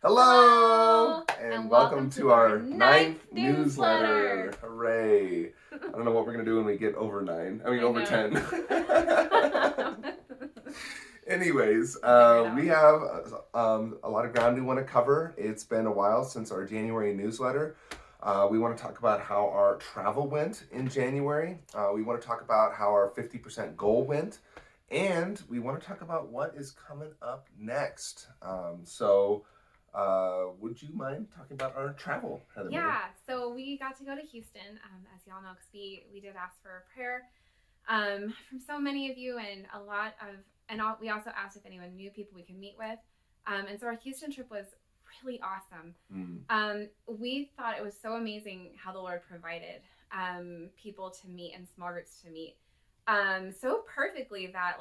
Hello! And welcome to our ninth newsletter. Hooray! I don't know what we're going to do when we get over 9. I mean, over 10. Anyways, we have a lot of ground we want to cover. It's been a while since our January newsletter. We want to talk about how our travel went in January. We want to talk about how our 50% goal went. And we want to talk about what is coming up next. Would you mind talking about our travel, Heather? Yeah, so we got to go to Houston, as y'all know, because we did ask for a prayer from so many of you, and we also asked if anyone knew people we could meet with. And so our Houston trip was really awesome. We thought it was so amazing how the Lord provided people to meet and small groups to meet so perfectly that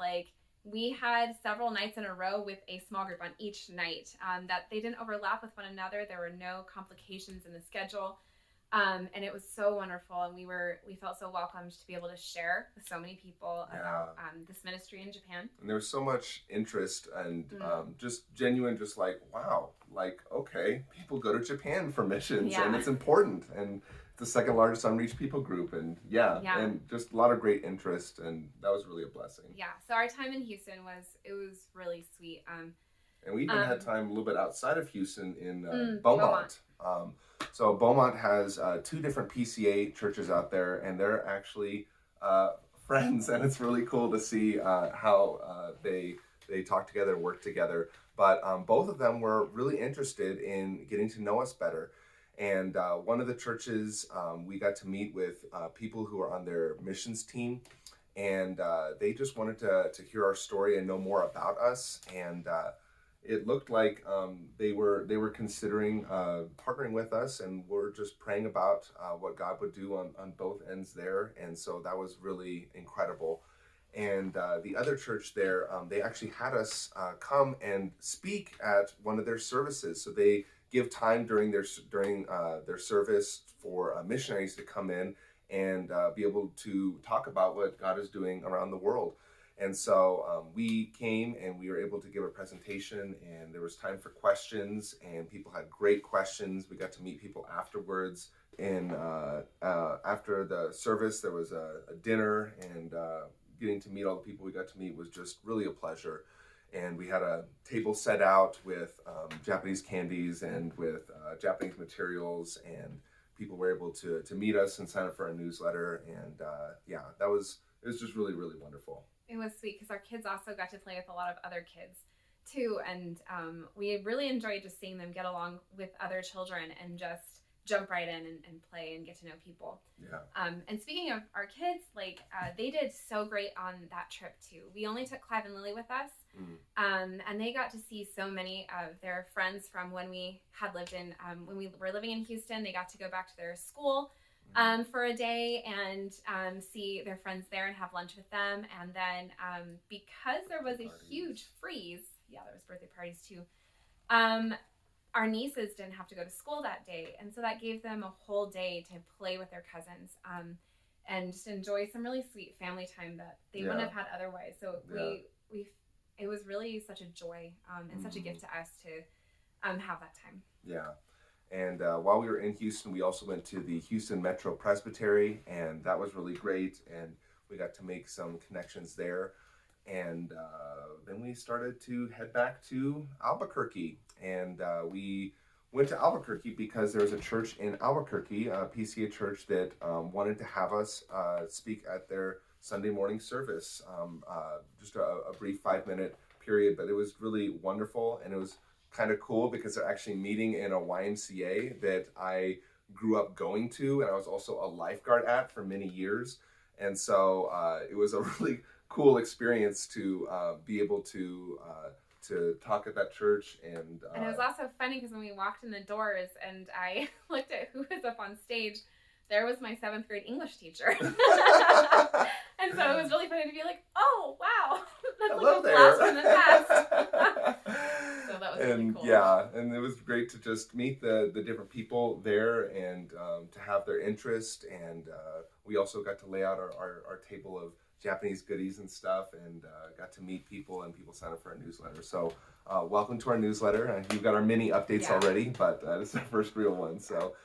we had several nights in a row with a small group on each night, that they didn't overlap with one another. There were no complications in the schedule. And it was so wonderful. And we felt so welcomed to be able to share with so many people about this ministry in Japan. And there was so much interest and just genuine, just wow, okay, people go to Japan for missions and it's important. And the second largest unreached people group, and and just a lot of great interest, and that was really a blessing. So our time in Houston was really sweet. And we even had time a little bit outside of Houston in Beaumont. So Beaumont has 2 different PCA churches out there, and they're actually friends, and it's really cool to see how they talk together and work together. But both of them were really interested in getting to know us better. And one of the churches, we got to meet with people who are on their missions team, and they just wanted to hear our story and know more about us. And it looked like they were considering partnering with us, and we're just praying about what God would do on both ends there. And so that was really incredible. And the other church there, they actually had us come and speak at one of their services. So they give time during their service for missionaries to come in and be able to talk about what God is doing around the world. And so we came and we were able to give a presentation, and there was time for questions, and people had great questions. We got to meet people afterwards. And after the service, there was a dinner, and getting to meet all the people we got to meet was just really a pleasure. And we had a table set out with Japanese candies and with Japanese materials, and people were able to meet us and sign up for our newsletter. And it was just really, really wonderful. It was sweet because our kids also got to play with a lot of other kids too. And we really enjoyed just seeing them get along with other children and just jump right in and play and get to know people. And speaking of our kids, they did so great on that trip too. We only took Clive and Lily with us, and they got to see so many of their friends from when we had lived in, when we were living in Houston. They got to go back to their school for a day and see their friends there and have lunch with them. And then because there was a huge freeze, there was birthday parties too, our nieces didn't have to go to school that day, and so that gave them a whole day to play with their cousins and just enjoy some really sweet family time that they wouldn't have had otherwise. So it was really such a joy and such a gift to us to have that time. And while we were in Houston, we also went to the Houston Metro Presbytery, and that was really great, and we got to make some connections there. And then we started to head back to Albuquerque, and we went to Albuquerque because there was a church in Albuquerque, a PCA church, that wanted to have us speak at their Sunday morning service, just a brief 5-minute period, but it was really wonderful, and it was kind of cool because they're actually meeting in a YMCA that I grew up going to, and I was also a lifeguard at for many years. And so it was a really cool experience to be able to talk at that church. And it was also funny because when we walked in the doors and I looked at who was up on stage, there was my 7th grade English teacher. And so it was really funny to be like, oh, wow, that's hello like a blast from the past. So that was really cool. And it was great to just meet the different people there and to have their interest. And we also got to lay out our table of Japanese goodies and stuff, and got to meet people, and people signed up for our newsletter. So welcome to our newsletter. You've got our mini updates already, but this is our first real one. So.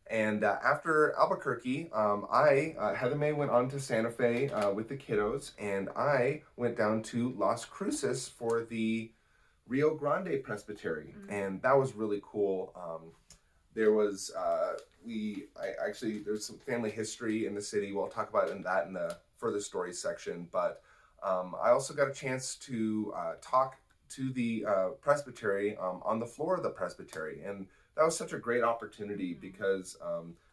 And after Albuquerque, Heather May went on to Santa Fe with the kiddos, and I went down to Las Cruces for the Rio Grande Presbytery, and that was really cool. There was there's some family history in the city. We'll talk about in the further stories section, but I also got a chance to talk to the presbytery on the floor of the presbytery, and that was such a great opportunity because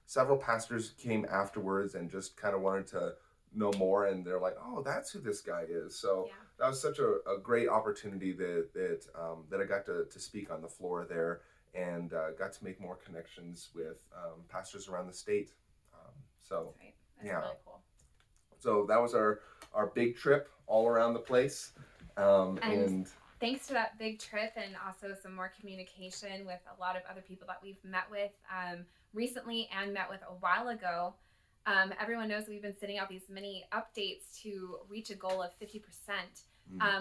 several pastors came afterwards and just kind of wanted to know more, and they're like, oh, that's who this guy is. So that was such a great opportunity that I got to speak on the floor there, and got to make more connections with pastors around the state. So that's right. That's really cool. So that was our big trip all around the place. And thanks to that big trip and also some more communication with a lot of other people that we've met with recently and met with a while ago. Everyone knows we've been sending out these mini updates to reach a goal of 50%.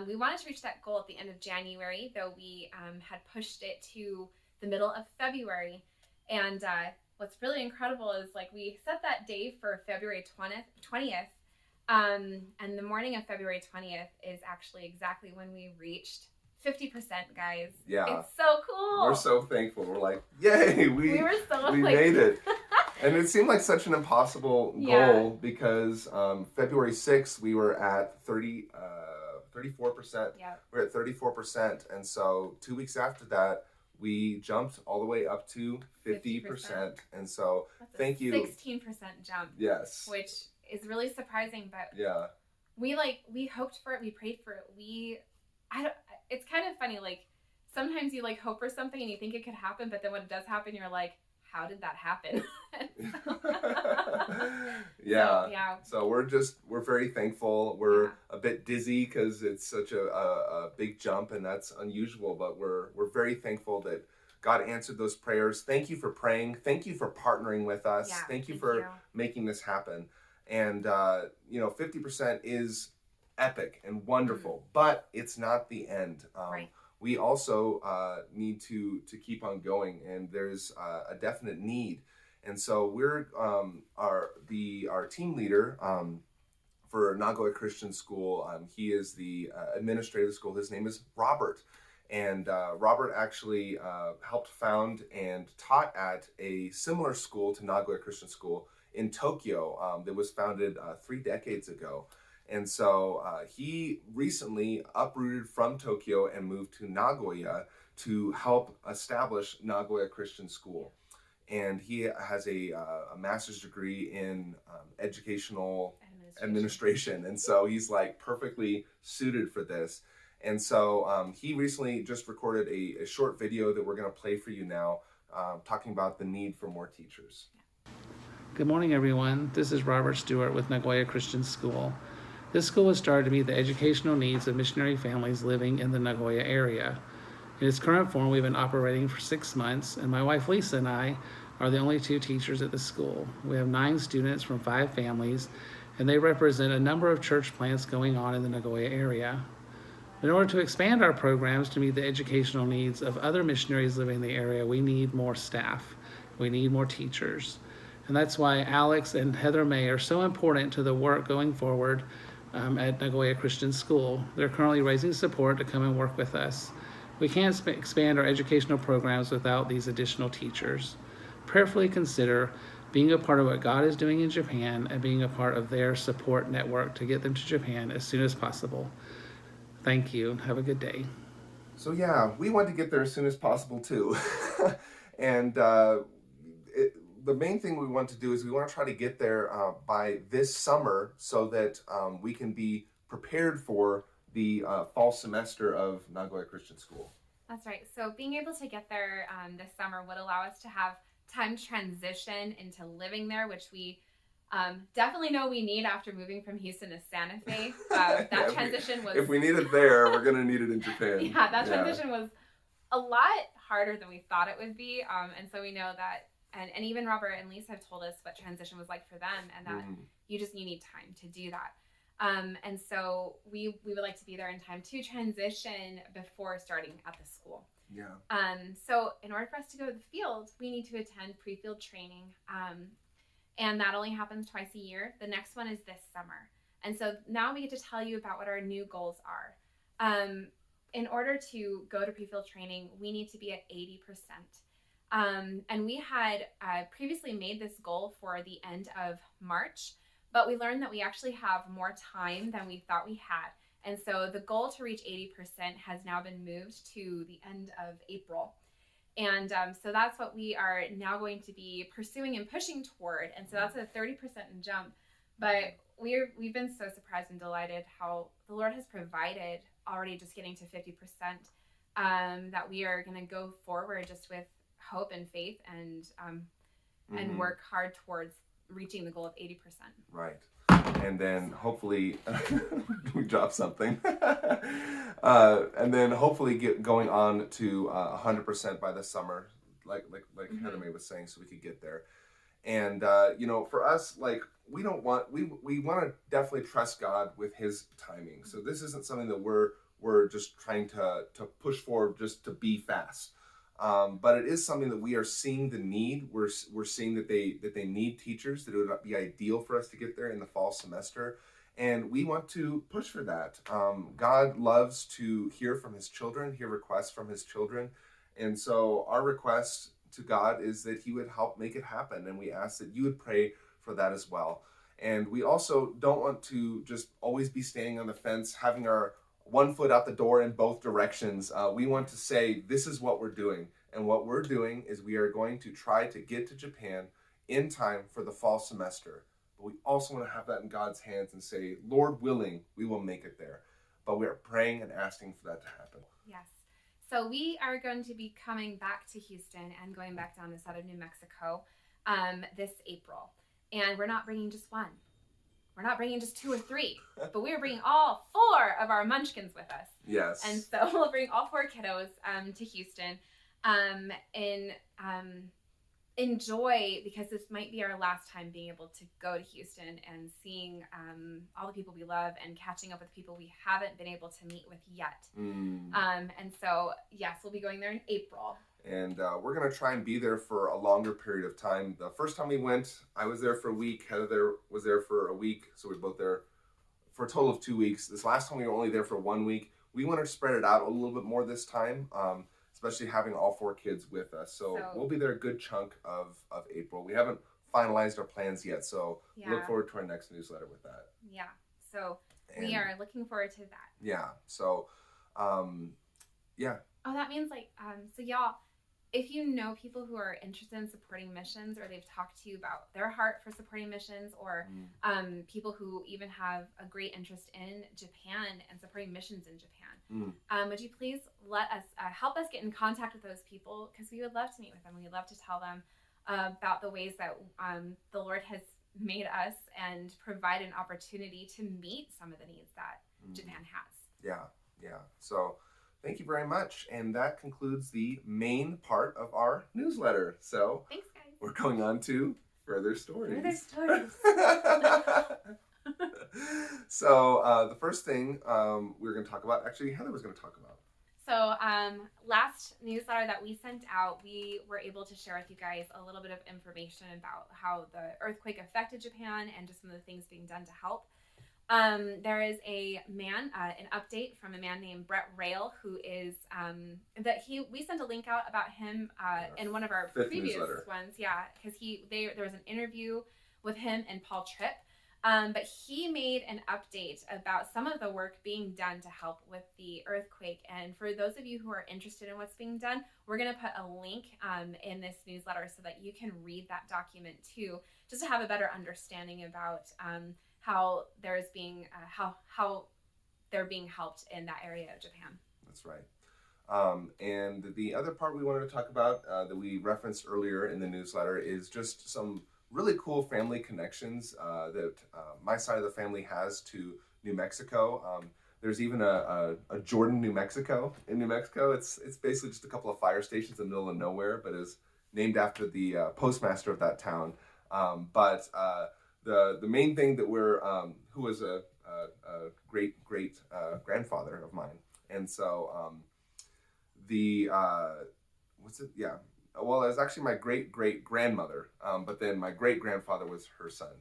We wanted to reach that goal at the end of January, though we had pushed it to the middle of February. And what's really incredible is we set that day for February 20th. And the morning of February 20th is actually exactly when we reached 50%, guys. Yeah. It's so cool. We're so thankful. We're like, yay, we made it. And it seemed like such an impossible goal because February 6th, we were at 34%. Yeah. We're at 34%. And so 2 weeks after that, we jumped all the way up to 50%. And so thank you. 16% jump. Yes. Which is really surprising, but we hoped for it, we prayed for it. It's kind of funny, sometimes you hope for something and you think it could happen, but then when it does happen, you're like, how did that happen? So we're very thankful. We're a bit dizzy because it's such a big jump, and that's unusual, but we're very thankful that God answered those prayers. Thank you for praying. Thank you for partnering with us. Thank you for making this happen. And 50% is epic and wonderful, but it's not the end. We also need to keep on going, and there's a definite need. And so we're our team leader for Nagoya Christian School. He is the administrator of the school. His name is Robert. And Robert actually helped found and taught at a similar school to Nagoya Christian School in Tokyo that was founded 3 decades ago. And so he recently uprooted from Tokyo and moved to Nagoya to help establish Nagoya Christian School. And he has a master's degree in educational administration. And so he's perfectly suited for this. And so he recently just recorded a short video that we're going to play for you now, talking about the need for more teachers. Good morning, everyone. This is Robert Stewart with Nagoya Christian School. This school was started to meet the educational needs of missionary families living in the Nagoya area. In its current form, we've been operating for 6 months, and my wife Lisa and I are the only 2 teachers at the school. We have 9 students from 5 families, and they represent a number of church plants going on in the Nagoya area. In order to expand our programs to meet the educational needs of other missionaries living in the area, we need more staff. We need more teachers. And that's why Alex and Heather May are so important to the work going forward at Nagoya Christian School. They're currently raising support to come and work with us. We can't expand our educational programs without these additional teachers. Prayerfully consider being a part of what God is doing in Japan and being a part of their support network to get them to Japan as soon as possible. Thank you. Have a good day. So we want to get there as soon as possible too. And the main thing we want to do is we want to try to get there by this summer so that we can be prepared for the fall semester of Nagoya Christian School. That's right. So being able to get there this summer would allow us to have time transition into living there, which we definitely know we need after moving from Houston to Santa Fe. That transition was... If we need it there, we're going to need it in Japan. That transition was a lot harder than we thought it would be. And so we know that And even Robert and Lisa have told us what transition was like for them, and that you need time to do that. And so we would like to be there in time to transition before starting at the school. Yeah. So in order for us to go to the field, we need to attend pre-field training. And that only happens twice a year. The next one is this summer. And so now we get to tell you about what our new goals are. In order to go to pre-field training, we need to be at 80%. And we had previously made this goal for the end of March, but we learned that we actually have more time than we thought we had. And so the goal to reach 80% has now been moved to the end of April. And so that's what we are now going to be pursuing and pushing toward. And so that's a 30% jump. But we've been so surprised and delighted how the Lord has provided already, just getting to 50%, that we are going to go forward just with hope and faith and work hard towards reaching the goal of 80%. Right. And then hopefully we drop something. And then hopefully get going on to 100% by the summer, like Heather May was saying, so we could get there. And for us, like, we want to definitely trust God with His timing. So this isn't something that we're just trying to push forward just to be fast. But it is something that we are seeing the need. We're seeing that they need teachers, that it would be ideal for us to get there in the fall semester. And we want to push for that. God loves to hear from His children, hear requests from His children. And so our request to God is that He would help make it happen. And we ask that you would pray for that as well. And we also don't want to just always be standing on the fence, having our one foot out the door in both directions. We want to say, this is what we're doing. And what we're doing is we are going to try to get to Japan in time for the fall semester. But we also want to have that in God's hands and say, Lord willing, we will make it there. But we are praying and asking for that to happen. Yes. So we are going to be coming back to Houston and going back down to southern New Mexico this April. And we're not bringing just one. We're not bringing just 2 or 3, but we are bringing all 4 of our munchkins with us. Yes. And so we'll bring all 4 kiddos to Houston and enjoy, because this might be our last time being able to go to Houston and seeing all the people we love and catching up with people we haven't been able to meet with yet. And so, yes, we'll be going there in April. And we're going to try and be there for a longer period of time. The first time we went, I was there for a week. Heather was there for a week. So we were both there for a total of 2 weeks. This last time we were only there for 1 week. We want to spread it out a little bit more this time, especially having all 4 kids with us. So we'll be there a good chunk of April. We haven't finalized our plans yet. So look forward to our next newsletter with that. Yeah. So we are looking forward to that. Yeah. So, yeah. Oh, that means so y'all, if you know people who are interested in supporting missions, or they've talked to you about their heart for supporting missions, or people who even have a great interest in Japan and supporting missions in Japan, would you please let us help us get in contact with those people, because we would love to meet with them. We would love to tell them about the ways that the Lord has made us and provide an opportunity to meet some of the needs that Japan has. Yeah. So thank you very much. And that concludes the main part of our newsletter. So thanks, guys. We're going on to further stories. So the first thing we're going to talk about, actually Heather was going to talk about. So last newsletter that we sent out, we were able to share with you guys a little bit of information about how the earthquake affected Japan and just some of the things being done to help. There is an update from a man named Brett Rail, who is we sent a link out about him in one of our previous ones, because there was an interview with him and Paul Tripp, but he made an update about some of the work being done to help with the earthquake. And for those of you who are interested in what's being done, we're going to put a link in this newsletter so that you can read that document too, just to have a better understanding about how they're being helped in that area of Japan. That's right. And the other part we wanted to talk about that we referenced earlier in the newsletter is just some really cool family connections that my side of the family has to New Mexico. There's even a Jordan, New Mexico. In New Mexico, it's basically just a couple of fire stations in the middle of nowhere, but is named after the postmaster of that town. But the main thing that we're who was a great grandfather of mine, and so the what's it? Yeah. Well, it was actually my great grandmother, but then my great grandfather was her son.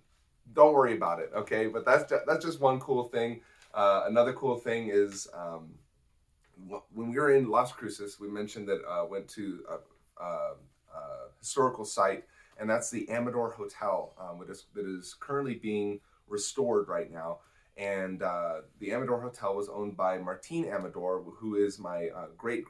Don't worry about it, okay? But that's just one cool thing. Another cool thing is when we were in Las Cruces, we mentioned that went to a historical site, and that's the Amador Hotel, that is currently being restored right now. And the Amador Hotel was owned by Martin Amador, who is my great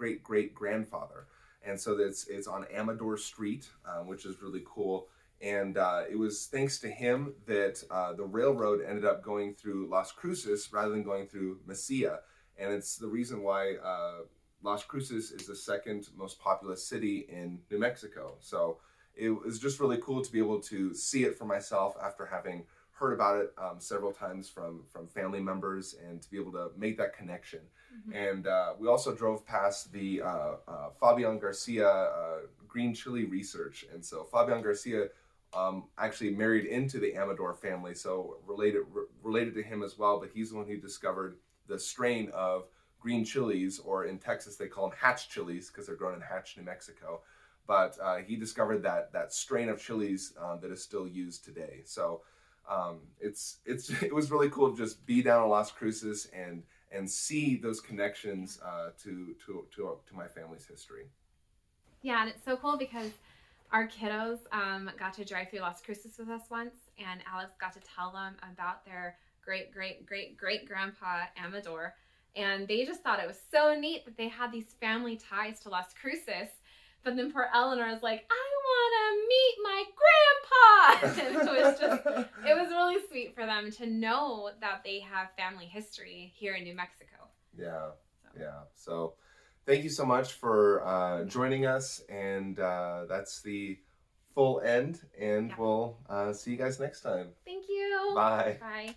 grandfather. And so it's on Amador Street, which is really cool. And it was thanks to him that the railroad ended up going through Las Cruces rather than going through Mesilla. And it's the reason why Las Cruces is the second most populous city in New Mexico. So it was just really cool to be able to see it for myself after having heard about it several times from family members, and to be able to make that connection. And we also drove past the Fabian Garcia green chili research. And so Fabian Garcia actually married into the Amador family, so related to him as well. But he's the one who discovered the strain of green chilies, or in Texas they call them Hatch chilies because they're grown in Hatch, New Mexico. But he discovered that strain of chilies that is still used today. So it was really cool to just be down in Las Cruces and see those connections to my family's history. Yeah, and it's so cool because our kiddos got to drive through Las Cruces with us once, and Alex got to tell them about their great grandpa Amador, and they just thought it was so neat that they had these family ties to Las Cruces. But then poor Eleanor is like, I want to meet my grandpa. And it was really sweet for them to know that they have family history here in New Mexico. Yeah. So thank you so much for joining us, and that's the full end, and we'll see you guys next time. Thank you. Bye. Bye.